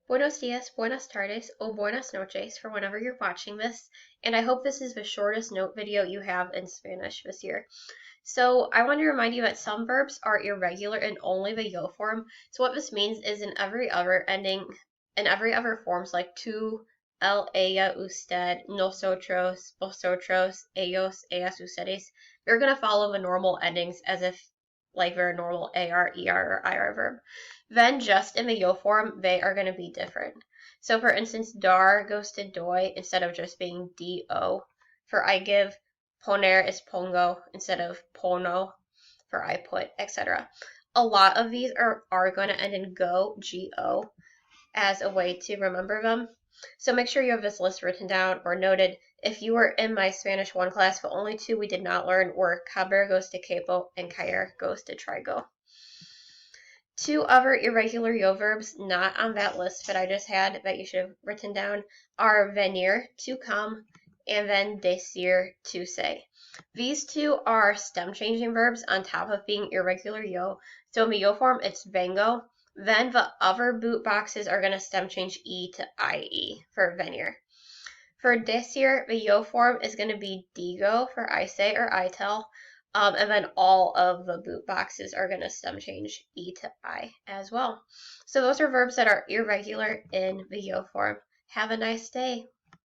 Buenos dias, buenas tardes, o buenas noches for whenever you're watching this, and I hope this is the shortest note video you have in Spanish this year. So I want to remind you that some verbs are irregular in only the yo form. So what this means is in every other forms like tú, él, ella, usted, nosotros, vosotros, ellos, ellas, ustedes, they're going to follow the normal endings as if like they're a normal AR, ER, or IR verb. Then just in the yo form, they are going to be different. So for instance, dar goes to doy instead of just being do. For I give, poner is pongo instead of pono for I put, etc. A lot of these are going to end in go, go, as a way to remember them. So make sure you have this list written down or noted. If you were in my Spanish 1 class, the only two we did not learn were caber goes to capo and caer goes to trigo. Two other irregular yo verbs not on that list that I just had that you should have written down are venir, to come, and then decir, to say. These two are stem changing verbs on top of being irregular yo. So in the yo form, it's vengo. Then the other boot boxes are going to stem change e to ie for venir. For decir, the yo form is going to be digo for I say or I tell. And then all of the boot boxes are going to stem change e to I as well. So those are verbs that are irregular in the yo form. Have a nice day.